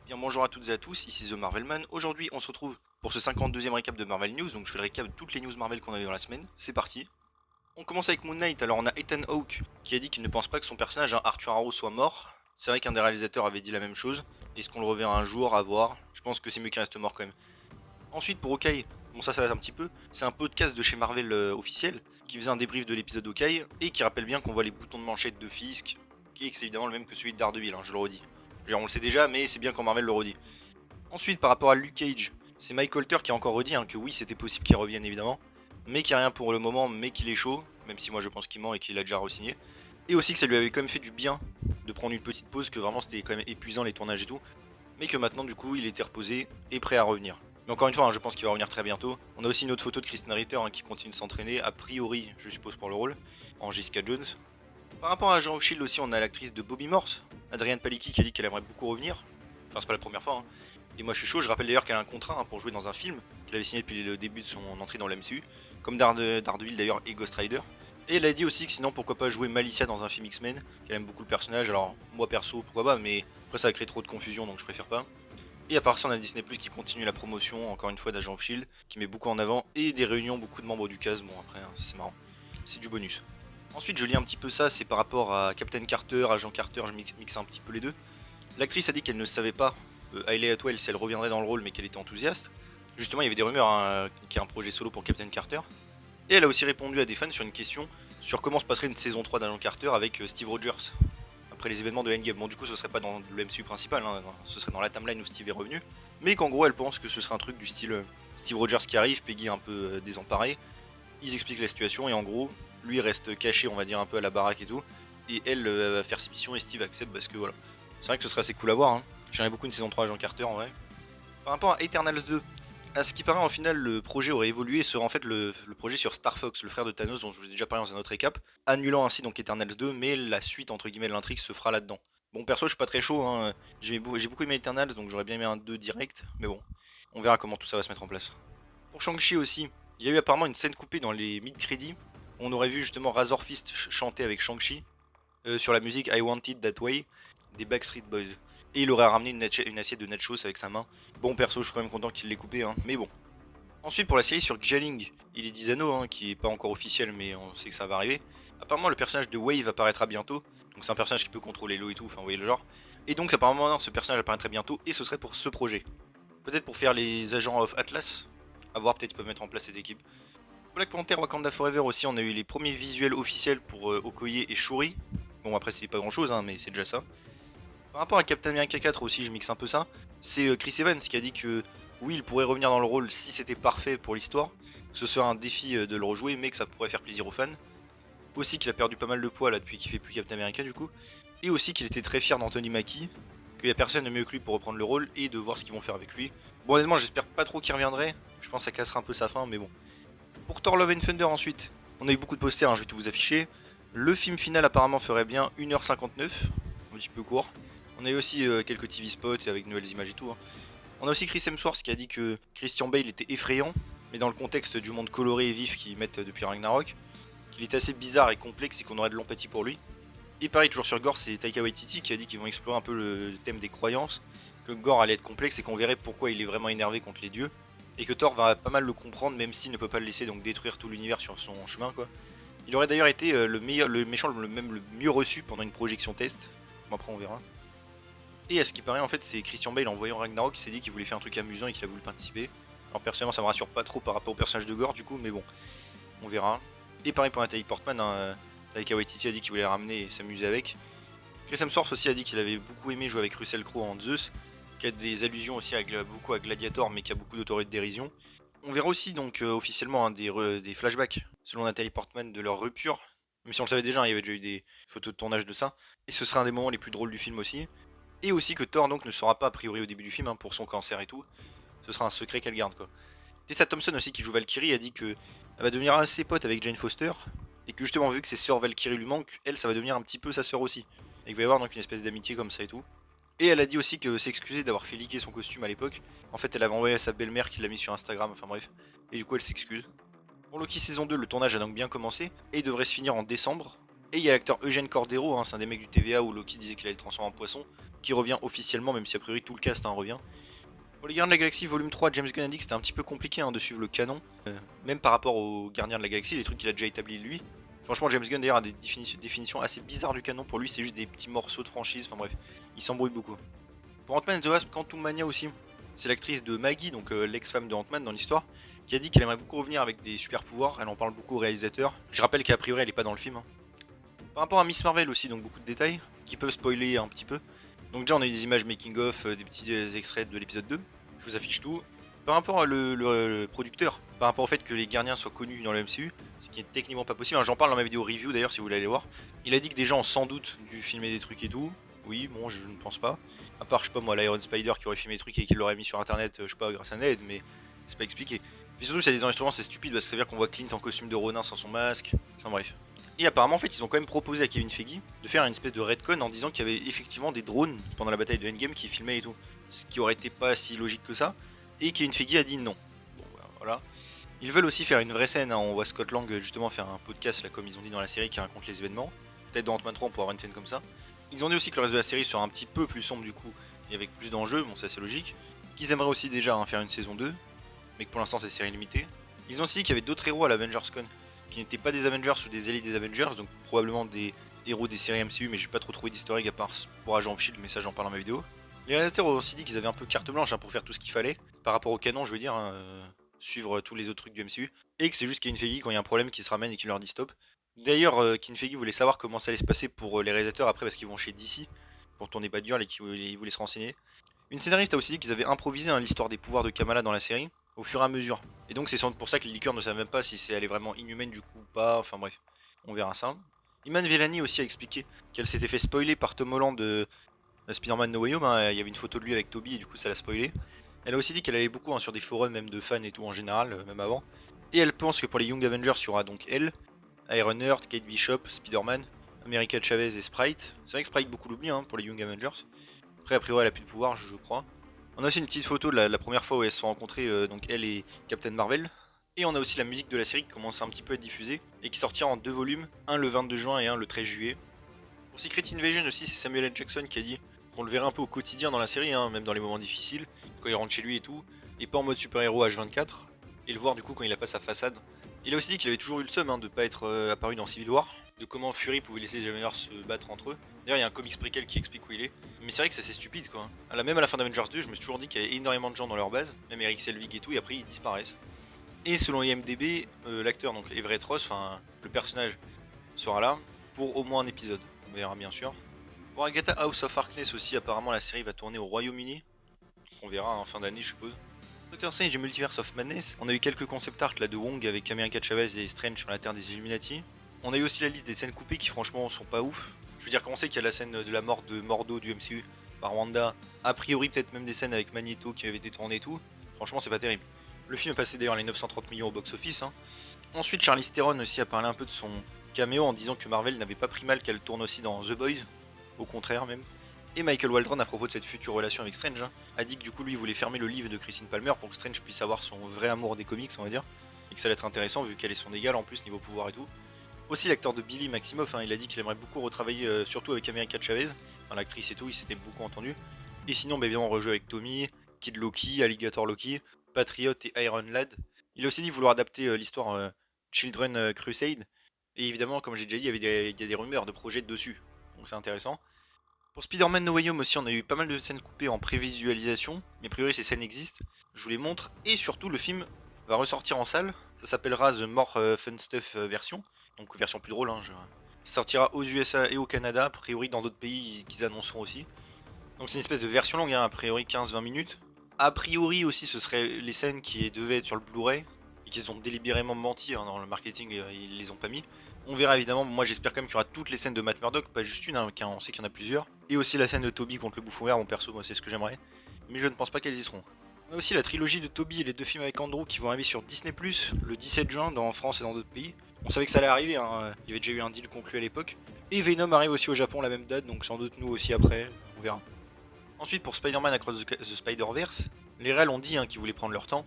Bien bonjour à toutes et à tous, ici The Marvelman. Aujourd'hui on se retrouve pour ce 52e récap de Marvel News, donc je fais le récap de toutes les news Marvel qu'on a eu dans la semaine. C'est parti. On commence avec Moon Knight, alors on a Ethan Hawke qui a dit qu'il ne pense pas que son personnage, Arthur Harrow, soit mort. C'est vrai qu'un des réalisateurs avait dit la même chose. Est-ce qu'on le reverra un jour, à voir. Je pense que c'est mieux qu'il reste mort quand même. Ensuite pour Hawkeye, bon ça va être un petit peu, c'est un podcast de chez Marvel officiel qui faisait un débrief de l'épisode Hawkeye et qui rappelle bien qu'on voit les boutons de manchette de Fisk, qui est évidemment le même que celui de Daredevil, je le redis. Je veux dire, on le sait déjà, mais c'est bien quand Marvel le redit. Ensuite, par rapport à Luke Cage, c'est Mike Colter qui a encore redit que oui, c'était possible qu'il revienne évidemment, mais qu'il n'y a rien pour le moment, mais qu'il est chaud, même si moi je pense qu'il ment et qu'il a déjà re-signé. Et aussi que ça lui avait quand même fait du bien de prendre une petite pause, que vraiment c'était quand même épuisant les tournages et tout, mais que maintenant du coup il était reposé et prêt à revenir. Mais encore une fois, je pense qu'il va revenir très bientôt. On a aussi une autre photo de Kristen Ritter qui continue de s'entraîner, a priori, je suppose pour le rôle, en Jessica Jones. Par rapport à Agent of Shield aussi, on a l'actrice de Bobby Morse, Adrienne Palicki, qui a dit qu'elle aimerait beaucoup revenir. Enfin, c'est pas la première fois. Et moi je suis chaud, je rappelle d'ailleurs qu'elle a un contrat pour jouer dans un film qu'elle avait signé depuis le début de son entrée dans l'MCU, comme Daredevil d'ailleurs et Ghost Rider. Et elle a dit aussi que sinon pourquoi pas jouer Malicia dans un film X-Men, qu'elle aime beaucoup le personnage, alors moi perso pourquoi pas, mais après ça va créer trop de confusion donc je préfère pas. Et à part ça on a Disney Plus qui continue la promotion encore une fois d'Agent of Shield, qui met beaucoup en avant, et des réunions, beaucoup de membres du cast, bon après c'est marrant, c'est du bonus. Ensuite je lis un petit peu ça, c'est par rapport à Captain Carter, Agent Carter, je mixe un petit peu les deux. L'actrice a dit qu'elle ne savait pas, Hayley Atwell, si elle reviendrait dans le rôle, mais qu'elle était enthousiaste. Justement, il y avait des rumeurs qu'il y a un projet solo pour Captain Carter. Et elle a aussi répondu à des fans sur une question sur comment se passerait une saison 3 d'Agent Carter avec Steve Rogers, après les événements de Endgame. Bon, du coup, ce serait pas dans le MCU principal, ce serait dans la timeline où Steve est revenu. Mais qu'en gros, elle pense que ce serait un truc du style Steve Rogers qui arrive, Peggy un peu désemparée. Ils expliquent la situation et en gros, lui reste caché, on va dire, un peu à la baraque et tout. Et elle va faire ses missions et Steve accepte parce que voilà. C'est vrai que ce serait assez cool à voir. J'aimerais beaucoup une saison 3 à Jean Carter en vrai. Par rapport à Eternals 2, à ce qui paraît en final, le projet aurait évolué et sera en fait le projet sur Star Fox, le frère de Thanos dont je vous ai déjà parlé dans un autre récap, annulant ainsi donc Eternals 2, mais la suite entre guillemets de l'intrigue se fera là-dedans. Bon, perso, je suis pas très chaud, j'ai beaucoup aimé Eternals donc j'aurais bien aimé un 2 direct, mais bon, on verra comment tout ça va se mettre en place. Pour Shang-Chi aussi, il y a eu apparemment une scène coupée dans les mid-crédits. On aurait vu justement Razor Fist chanter avec Shang-Chi sur la musique I Want It That Way des Backstreet Boys. Et il aurait ramené une assiette de nachos avec sa main. Bon, perso, je suis quand même content qu'il l'ait coupé, mais bon. Ensuite, pour la série sur Xialing, il est 10 anneaux, qui est pas encore officiel, mais on sait que ça va arriver. Apparemment, le personnage de Wave apparaîtra bientôt. Donc, c'est un personnage qui peut contrôler l'eau et tout, enfin, vous voyez le genre. Et donc, apparemment, ce personnage apparaîtrait bientôt, et ce serait pour ce projet. Peut-être pour faire les agents of Atlas. À voir, peut-être qu'ils peuvent mettre en place cette équipe. Black Panther Wakanda Forever aussi, on a eu les premiers visuels officiels pour Okoye et Shuri. Bon, après, c'est pas grand chose, mais c'est déjà ça. Par rapport à Captain America 4 aussi, je mixe un peu ça. C'est Chris Evans qui a dit que oui, il pourrait revenir dans le rôle si c'était parfait pour l'histoire. Que ce serait un défi de le rejouer, mais que ça pourrait faire plaisir aux fans. Aussi qu'il a perdu pas mal de poids là depuis qu'il fait plus Captain America du coup. Et aussi qu'il était très fier d'Anthony Mackie. Qu'il n'y a personne de mieux que lui pour reprendre le rôle et de voir ce qu'ils vont faire avec lui. Bon, honnêtement, j'espère pas trop qu'il reviendrait. Je pense que ça cassera un peu sa fin, mais bon. Pour Thor Love and Thunder ensuite, on a eu beaucoup de posters, je vais tout vous afficher. Le film final apparemment ferait bien 1h59, un petit peu court. On a eu aussi quelques TV spots avec de nouvelles images et tout. On a aussi Chris Hemsworth qui a dit que Christian Bale était effrayant, mais dans le contexte du monde coloré et vif qu'ils mettent depuis Ragnarok, qu'il était assez bizarre et complexe et qu'on aurait de l'empathie pour lui. Et pareil, toujours sur Gore, c'est Taika Waititi qui a dit qu'ils vont explorer un peu le thème des croyances, que Gore allait être complexe et qu'on verrait pourquoi il est vraiment énervé contre les dieux, et que Thor va pas mal le comprendre même s'il ne peut pas le laisser donc détruire tout l'univers sur son chemin quoi. Il aurait d'ailleurs été le méchant le mieux reçu pendant une projection test. Bon, après on verra. Et à ce qui paraît en fait c'est Christian Bale en voyant Ragnarok qui s'est dit qu'il voulait faire un truc amusant et qu'il a voulu participer. Alors personnellement ça me rassure pas trop par rapport au personnage de Gore du coup mais bon, on verra. Et pareil pour Natalie Portman, Taika Waititi a dit qu'il voulait la ramener et s'amuser avec. Chris Hemsworth aussi a dit qu'il avait beaucoup aimé jouer avec Russell Crowe en Zeus, qui a des allusions aussi beaucoup à Gladiator mais qui a beaucoup d'autorité de dérision. On verra aussi donc officiellement des flashbacks selon Natalie Portman de leur rupture. Même si on le savait déjà, il y avait déjà eu des photos de tournage de ça. Et ce sera un des moments les plus drôles du film aussi. Et aussi que Thor donc ne sera pas a priori au début du film pour son cancer et tout. Ce sera un secret qu'elle garde quoi. Tessa Thompson aussi qui joue Valkyrie a dit que elle va devenir assez pote avec Jane Foster. Et que justement vu que ses sœurs Valkyrie lui manquent, elle ça va devenir un petit peu sa sœur aussi. Et qu'il va y avoir donc une espèce d'amitié comme ça et tout. Et elle a dit aussi que s'excusait d'avoir fait leaker son costume à l'époque. En fait elle avait envoyé à sa belle-mère qui l'a mis sur Instagram, enfin bref. Et du coup elle s'excuse. Pour Loki saison 2, le tournage a donc bien commencé et devrait se finir en décembre. Et il y a l'acteur Eugène Cordero, hein, c'est un des mecs du TVA où Loki disait qu'il allait le transformer en poisson, qui revient officiellement, même si a priori tout le cast revient. Pour les Gardiens de la Galaxie volume 3, James Gunn a dit que c'était un petit peu compliqué de suivre le canon, même par rapport aux Gardiens de la Galaxie, les trucs qu'il a déjà établis lui. Franchement, James Gunn d'ailleurs a des définitions assez bizarres du canon, pour lui c'est juste des petits morceaux de franchise, enfin bref, il s'embrouille beaucoup. Pour Ant-Man and the Wasp, Quantum Mania aussi, c'est l'actrice de Maggie, donc l'ex-femme de Ant-Man dans l'histoire, qui a dit qu'elle aimerait beaucoup revenir avec des super pouvoirs, elle en parle beaucoup au réalisateur. Je rappelle qu'a priori elle est pas dans le film. Par rapport à Miss Marvel aussi, donc beaucoup de détails, qui peuvent spoiler un petit peu. Donc déjà on a eu des images making-of, des petits extraits de l'épisode 2, je vous affiche tout. Par rapport à le producteur, par rapport au fait que les gardiens soient connus dans le MCU, ce qui est techniquement pas possible, j'en parle dans ma vidéo review d'ailleurs si vous voulez aller voir. Il a dit que des gens ont sans doute dû filmer des trucs et tout. Oui, bon, je ne pense pas. À part, je sais pas moi, l'Iron Spider qui aurait filmé des trucs et qui l'aurait mis sur internet, je sais pas, grâce à Ned, mais c'est pas expliqué. Puis surtout, s'il y a des enregistrements, c'est stupide parce que ça veut dire qu'on voit Clint en costume de Ronin sans son masque. Enfin bref. Et apparemment, en fait, ils ont quand même proposé à Kevin Feige de faire une espèce de retcon en disant qu'il y avait effectivement des drones pendant la bataille de Endgame qui filmaient et tout. Ce qui aurait été pas si logique que ça. Et Kevin Feige a dit non. Bon, voilà. Ils veulent aussi faire une vraie scène, on voit Scott Lang justement faire un podcast là comme ils ont dit dans la série qui raconte les événements. Peut-être dans Ant-Man 3 on pourra avoir une scène comme ça. Ils ont dit aussi que le reste de la série sera un petit peu plus sombre du coup et avec plus d'enjeux, bon ça c'est logique. Qu'ils aimeraient aussi déjà faire une saison 2, mais que pour l'instant c'est série limitée. Ils ont aussi dit qu'il y avait d'autres héros à l'Avengers Con qui n'étaient pas des Avengers ou des élites des Avengers, donc probablement des héros des séries MCU, mais j'ai pas trop trouvé d'historique à part pour Agent of Shield, mais ça j'en parle dans ma vidéo. Les réalisateurs ont aussi dit qu'ils avaient un peu carte blanche pour faire tout ce qu'il fallait, par rapport au canon je veux dire, suivre tous les autres trucs du MCU, et que c'est juste Kevin Feige quand il y a un problème qui se ramène et qui leur dit stop. D'ailleurs, Kevin Feige voulait savoir comment ça allait se passer pour les réalisateurs après parce qu'ils vont chez DC, pour tourner pas dur et qu'ils voulaient se renseigner. Une scénariste a aussi dit qu'ils avaient improvisé l'histoire des pouvoirs de Kamala dans la série, au fur et à mesure. Et donc c'est sans doute pour ça que les liqueurs ne savent même pas si elle est vraiment inhumaine du coup ou pas, enfin bref, on verra ça. Iman Vellani aussi a expliqué qu'elle s'était fait spoiler par Tom Holland de Spider-Man No Way Home, il y avait une photo de lui avec Toby et du coup ça l'a spoilé. Elle a aussi dit qu'elle allait beaucoup sur des forums même de fans et tout en général, même avant. Et elle pense que pour les Young Avengers il y aura donc elle, Ironheart, Kate Bishop, Spider-Man, America Chavez et Sprite. C'est vrai que Sprite beaucoup l'oublie pour les Young Avengers. Après a priori elle a plus de pouvoir je crois. On a aussi une petite photo de la première fois où elles se sont rencontrées, donc elle et Captain Marvel. Et on a aussi la musique de la série qui commence un petit peu à être diffusée et qui sortira en 2 volumes, un le 22 juin et un le 13 juillet. Pour Secret Invasion aussi, c'est Samuel L. Jackson qui a dit qu'on le verrait un peu au quotidien dans la série, même dans les moments difficiles, quand il rentre chez lui et tout, et pas en mode super-héros H24, et le voir du coup quand il a pas sa façade. Il a aussi dit qu'il avait toujours eu le seum de pas être apparu dans Civil War, de comment Fury pouvait laisser les Avengers se battre entre eux. D'ailleurs, il y a un comics préquel qui explique où il est. Mais c'est vrai que c'est assez stupide quoi. Même à la fin d'Avengers 2, je me suis toujours dit qu'il y avait énormément de gens dans leur base, même Eric Selvig et tout, et après ils disparaissent. Et selon IMDB, l'acteur, donc Everett Ross, le personnage, sera là pour au moins un épisode. On verra bien sûr. Pour Agatha House of Harkness aussi, apparemment la série va tourner au Royaume-Uni. On verra en fin d'année, je suppose. Doctor Strange et Multiverse of Madness, on a eu quelques concept art là de Wong avec America Chavez et Strange sur la Terre des Illuminati. On a eu aussi la liste des scènes coupées qui franchement sont pas ouf. Je veux dire qu'on sait qu'il y a la scène de la mort de Mordo du MCU par Wanda. A priori peut-être même des scènes avec Magneto qui avaient été tournées et tout. Franchement c'est pas terrible. Le film est passé d'ailleurs les 930 millions au box-office. Ensuite Charlize Theron aussi a parlé un peu de son caméo en disant que Marvel n'avait pas pris mal qu'elle tourne aussi dans The Boys. Au contraire même. Et Michael Waldron, à propos de cette future relation avec Strange, a dit que du coup lui voulait fermer le livre de Christine Palmer pour que Strange puisse avoir son vrai amour des comics, on va dire, et que ça allait être intéressant vu qu'elle est son égale en plus niveau pouvoir et tout. Aussi l'acteur de Billy Maximoff, il a dit qu'il aimerait beaucoup retravailler surtout avec America Chavez, l'actrice et tout, il s'était beaucoup entendu. Et sinon, évidemment, on rejouait avec Tommy, Kid Loki, Alligator Loki, Patriot et Iron Lad. Il a aussi dit vouloir adapter l'histoire Children Crusade, et évidemment, comme j'ai déjà dit, il y a des rumeurs de projets dessus, donc c'est intéressant. Pour Spider-Man No Way Home aussi, on a eu pas mal de scènes coupées en prévisualisation, mais a priori ces scènes existent, je vous les montre, et surtout le film va ressortir en salle, ça s'appellera The More Fun Stuff version, donc version plus drôle, ça sortira aux USA et au Canada, a priori dans d'autres pays qu'ils annonceront aussi. Donc c'est une espèce de version longue, a priori 15-20 minutes. A priori aussi ce serait les scènes qui devaient être sur le Blu-ray, et qu'ils ont délibérément menti dans le marketing, ils les ont pas mis. On verra évidemment, moi j'espère quand même qu'il y aura toutes les scènes de Matt Murdock, pas juste une, car on sait qu'il y en a plusieurs. Et aussi la scène de Toby contre le bouffon vert, mon perso, moi c'est ce que j'aimerais. Mais je ne pense pas qu'elles y seront. On a aussi la trilogie de Toby et les 2 films avec Andrew qui vont arriver sur Disney+, le 17 juin, en France et dans d'autres pays. On savait que ça allait arriver, il y avait déjà eu un deal conclu à l'époque. Et Venom arrive aussi au Japon la même date, donc sans doute nous aussi après, on verra. Ensuite pour Spider-Man Across the Spider-Verse, les réals ont dit qu'ils voulaient prendre leur temps,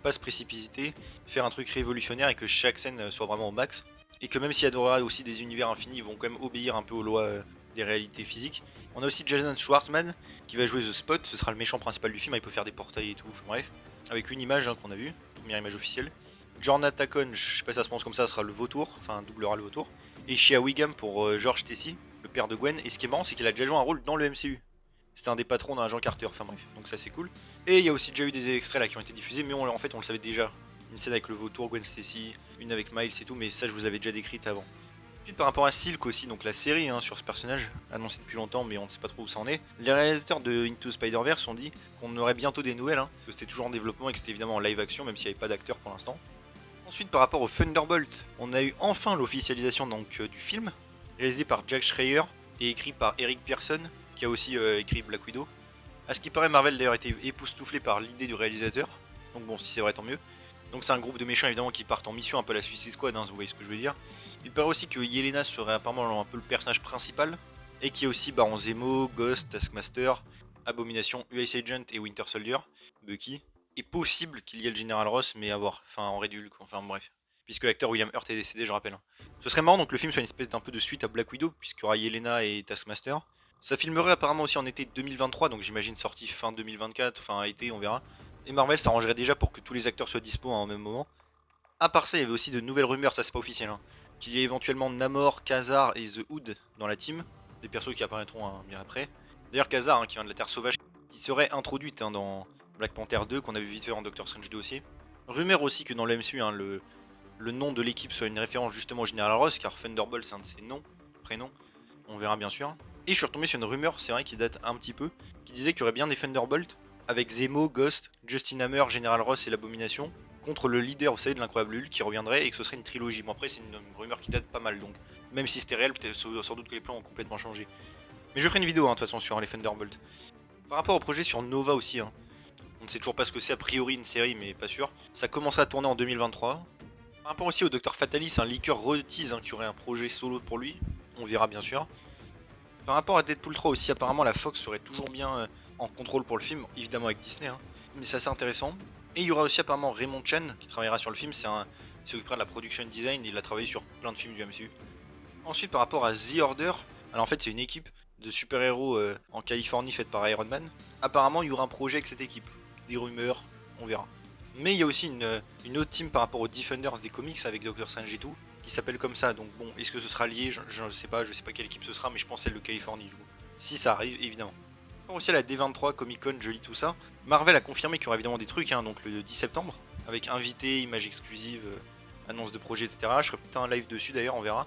pas se précipiter, faire un truc révolutionnaire et que chaque scène soit vraiment au max. et que même s'il y aura aussi des univers infinis, ils vont quand même obéir un peu aux lois des réalités physiques. On a aussi Jason Schwartzman qui va jouer The Spot, ce sera le méchant principal du film, il peut faire des portails et tout, enfin, bref. Avec une image qu'on a vue, première image officielle. Jorna Takon, je sais pas si ça se prononce comme ça, sera le vautour, enfin doublera le vautour. Et Shea Wiggum pour George Stacy, le père de Gwen, et ce qui est marrant c'est qu'il a déjà joué un rôle dans le MCU. C'était un des patrons d'un agent Carter, enfin bref, donc ça c'est cool. Et il y a aussi déjà eu des extraits là qui ont été diffusés, mais en fait on le savait déjà. Une scène avec le vautour, Gwen Stacy, une avec Miles et tout, mais ça je vous avais déjà décrite avant. Ensuite par rapport à Silk aussi, donc la série sur ce personnage, annoncée depuis longtemps mais on ne sait pas trop où ça en est. Les réalisateurs de Into Spider-Verse ont dit qu'on aurait bientôt des nouvelles, que c'était toujours en développement et que c'était évidemment en live action, même s'il n'y avait pas d'acteurs pour l'instant. Ensuite par rapport au Thunderbolt, on a eu enfin l'officialisation du film, réalisé par Jack Schreier et écrit par Eric Pearson, qui a aussi écrit Black Widow. A ce qui paraît, Marvel d'ailleurs été époustouflé par l'idée du réalisateur, donc bon, si c'est vrai, tant mieux. Donc c'est un groupe de méchants évidemment qui partent en mission, un peu la Suicide Squad, vous voyez ce que je veux dire. Il paraît aussi que Yelena serait apparemment un peu le personnage principal, et qu'il y a aussi Baron Zemo, Ghost, Taskmaster, Abomination, US Agent et Winter Soldier, Bucky. Et possible qu'il y ait le Général Ross, mais à voir, enfin en réduit, enfin bref. Puisque l'acteur William Hurt est décédé, je rappelle. Ce serait marrant donc le film soit une espèce d'un peu de suite à Black Widow, puisqu'il y aura Yelena et Taskmaster. Ça filmerait apparemment aussi en été 2023, donc j'imagine sortie fin 2024, enfin été, on verra. Et Marvel s'arrangerait déjà pour que tous les acteurs soient dispo en même moment. À part ça, il y avait aussi de nouvelles rumeurs, ça c'est pas officiel, qu'il y ait éventuellement Namor, Khazar et The Hood dans la team, des persos qui apparaîtront bien après. D'ailleurs Khazar, qui vient de la Terre sauvage, qui serait introduite dans Black Panther 2, qu'on avait vite fait en Doctor Strange 2 aussi. Rumeur aussi que dans le MCU, le nom de l'équipe soit une référence justement au Général Ross, car Thunderbolt c'est un de ses prénoms, on verra bien sûr. Et je suis retombé sur une rumeur, c'est vrai, qui date un petit peu, qui disait qu'il y aurait bien des Thunderbolts, avec Zemo, Ghost, Justin Hammer, Général Ross et l'Abomination, contre le leader, vous savez, de l'incroyable Hulk qui reviendrait et que ce serait une trilogie. Bon après c'est une rumeur qui date pas mal, donc même si c'était réel, peut-être sans doute que les plans ont complètement changé. Mais je ferai une vidéo de toute façon sur les Thunderbolts. Par rapport au projet sur Nova aussi, on ne sait toujours pas ce que c'est, a priori une série mais pas sûr. Ça commencera à tourner en 2023. Par rapport aussi au Dr Fatalis, un leaker retease qui aurait un projet solo pour lui, on verra bien sûr. Par rapport à Deadpool 3 aussi, apparemment la Fox serait toujours bien en contrôle pour le film, évidemment avec Disney, mais c'est assez intéressant. Et il y aura aussi apparemment Raymond Chen qui travaillera sur le film, il s'occupera de la production design, il a travaillé sur plein de films du MCU. Ensuite par rapport à The Order, alors en fait c'est une équipe de super-héros en Californie faite par Iron Man. Apparemment il y aura un projet avec cette équipe, des rumeurs, on verra. Mais il y a aussi une autre team par rapport aux Defenders des comics avec Doctor Strange et tout, qui s'appelle comme ça, donc bon, est-ce que ce sera lié, je sais pas quelle équipe ce sera, mais je pense celle de Californie du coup. Si ça arrive, évidemment. Aussi à la D23, Comic Con, je lis tout ça. Marvel a confirmé qu'il y aura évidemment des trucs, donc le 10 septembre, avec invités, images exclusives, annonces de projets, etc. Je ferai peut-être un live dessus d'ailleurs, on verra.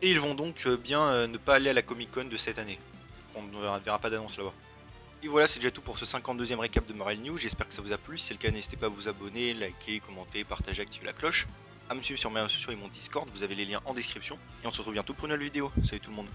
Et ils vont donc bien ne pas aller à la Comic Con de cette année. On ne verra pas d'annonce là-bas. Et voilà, c'est déjà tout pour ce 52e récap de Marvel News. J'espère que ça vous a plu. Si c'est le cas, n'hésitez pas à vous abonner, liker, commenter, partager, activer la cloche. À me suivre sur mes réseaux sociaux et mon Discord, vous avez les liens en description. Et on se retrouve bientôt pour une nouvelle vidéo. Salut tout le monde.